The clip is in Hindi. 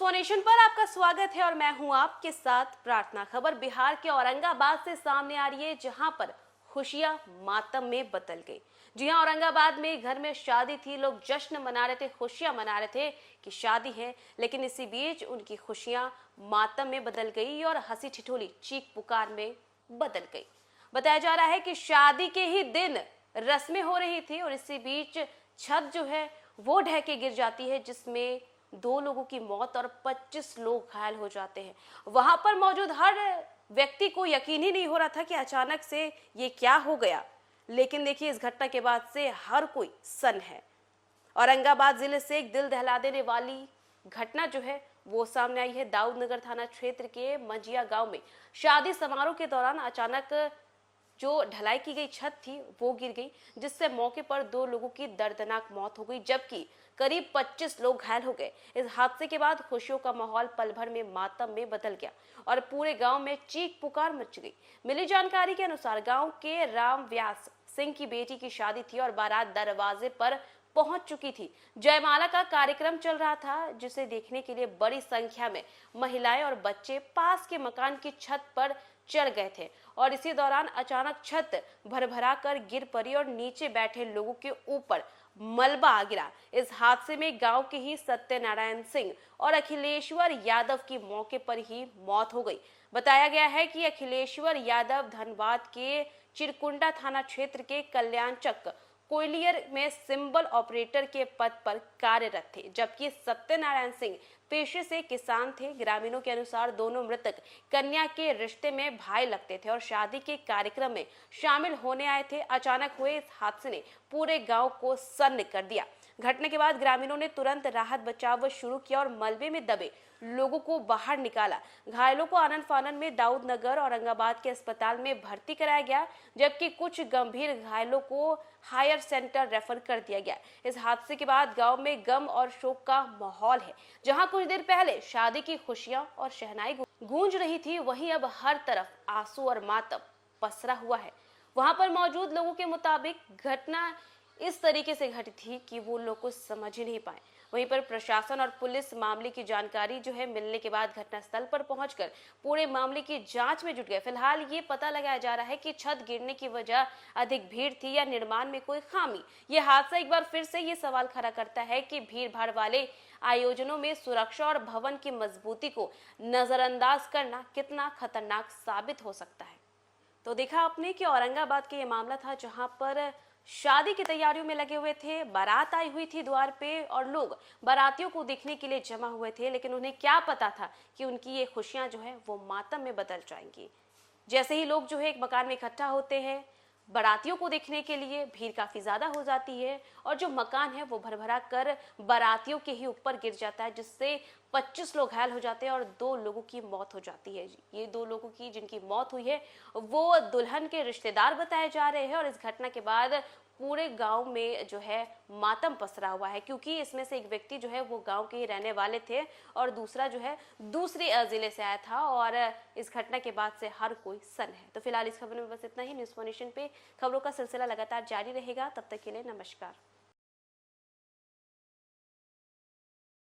फॉर नेशन पर आपका स्वागत है और मैं हूं आपके साथ प्रार्थना। खबर बिहार के औरंगाबाद से सामने आ रही है, जहां पर खुशियां मातम में बदल गई। जी हां, औरंगाबाद में घर में शादी थी, लोग जश्न मना रहे थे, खुशियां मना रहे थे कि शादी है, लेकिन इसी बीच उनकी खुशियां मातम में बदल गई और हंसी ठिठोली चीख पुकार में बदल गई। बताया जा रहा है कि शादी के ही दिन रस्में हो रही थी और इसी बीच छत जो है वो ढह के गिर जाती है, जिसमें 2 लोगों की मौत और 25 लोग घायल हो जाते हैं। वहां पर मौजूद हर व्यक्ति को यकीन ही नहीं हो रहा था कि अचानक से ये क्या हो गया, लेकिन देखिए इस घटना के बाद से हर कोई सन्न है। औरंगाबाद जिले से एक दिल दहला देने वाली घटना जो है वो सामने आई है। दाऊदनगर थाना क्षेत्र के मंजिया गांव में शादी समारोह के दौरान अचानक जो ढलाई की गई छत थी वो गिर गई, जिससे मौके पर 2 लोगों की दर्दनाक मौत हो गई, जबकि करीब 25 लोग घायल हो गए। इस हादसे के बाद खुशियों का माहौल पल भर में मातम में बदल गया और पूरे गांव में चीख पुकार मच गई। मिली जानकारी के अनुसार गांव के राम व्यास सिंह की बेटी की शादी थी और बारात दरवाजे पर पहुंच चुकी थी। जयमाला का कार्यक्रम चल रहा था, जिसे देखने के लिए बड़ी संख्या में महिलाएं और बच्चे पास के मकान की छत पर चढ़ गए थे और इसी दौरान अचानक छत भरभरा कर गिर पड़ी और नीचे बैठे लोगों के ऊपर मलबा आ गिरा। इस हादसे में गांव के ही सत्यनारायण सिंह और अखिलेश्वर यादव की मौके पर ही मौत हो गई। बताया गया है कि अखिलेश्वर यादव धनबाद के चिरकुंडा थाना क्षेत्र के कल्याणचक कोयलियर में सिंबल ऑपरेटर के पद पर कार्यरत थे, जबकि सत्यनारायण सिंह पेशे से किसान थे। ग्रामीणों के अनुसार दोनों मृतक कन्या के रिश्ते में भाई लगते थे और शादी के कार्यक्रम में शामिल होने आए थे। अचानक हुए इस हादसे ने पूरे गांव को सन्न कर दिया। घटना के बाद ग्रामीणों ने तुरंत राहत बचाव शुरू किया और मलबे में दबे लोगों को बाहर निकाला। घायलों को आनन फानन में दाऊदनगर औरंगाबाद के अस्पताल में भर्ती कराया गया, जबकि कुछ गंभीर घायलों को हायर सेंटर रेफर कर दिया गया। इस हादसे के बाद गांव में गम और शोक का माहौल है। जहां कुछ देर पहले शादी की खुशियां और शहनाई गूंज रही थी, वहीं अब हर तरफ आंसू और मातम पसरा हुआ है। वहां पर मौजूद लोगों के मुताबिक घटना इस तरीके से घटी थी कि वो लोग कुछ समझ ही नहीं पाए। वहीं पर प्रशासन और पुलिस मामले की जानकारी जो है मिलने के बाद घटनास्थल पर पहुंचकर पूरे मामले की जांच में जुट गए। फिलहाल ये पता लगाया जा रहा है कि छत गिरने की वजह अधिक भीड़ थी या निर्माण में कोई खामी। ये हादसा एक बार फिर से ये सवाल खड़ा करता है कि भीड़ भाड़ वाले आयोजनों में सुरक्षा और भवन की मजबूती को नजरअंदाज करना कितना खतरनाक साबित हो सकता है। तो देखा आपने कि औरंगाबाद का ये मामला था, जहां पर शादी की तैयारियों में लगे हुए थे, बारात आई हुई थी द्वार पे और लोग बारातियों को देखने के लिए जमा हुए थे, लेकिन उन्हें क्या पता था कि उनकी ये खुशियां जो है वो मातम में बदल जाएंगी। जैसे ही लोग जो है एक मकान में इकट्ठा होते हैं बारातियों को देखने के लिए, भीड़ काफी ज्यादा हो जाती है और जो मकान है वो भरभरा कर बारातियों के ही ऊपर गिर जाता है, जिससे 25 लोग घायल हो जाते हैं और 2 लोगों की मौत हो जाती है। ये 2 लोगों की जिनकी मौत हुई है वो दुल्हन के रिश्तेदार बताए जा रहे हैं और इस घटना के बाद पूरे गांव में जो है मातम पसरा हुआ है, क्योंकि इसमें से एक व्यक्ति जो है वो गांव के ही रहने वाले थे और दूसरा जो है दूसरे जिले से आया था और इस घटना के बाद से हर कोई सन्न है। तो फिलहाल इस खबर में बस इतना ही। न्यूज़ फॉर नेशन पे खबरों का सिलसिला लगातार जारी रहेगा। तब तक के लिए नमस्कार।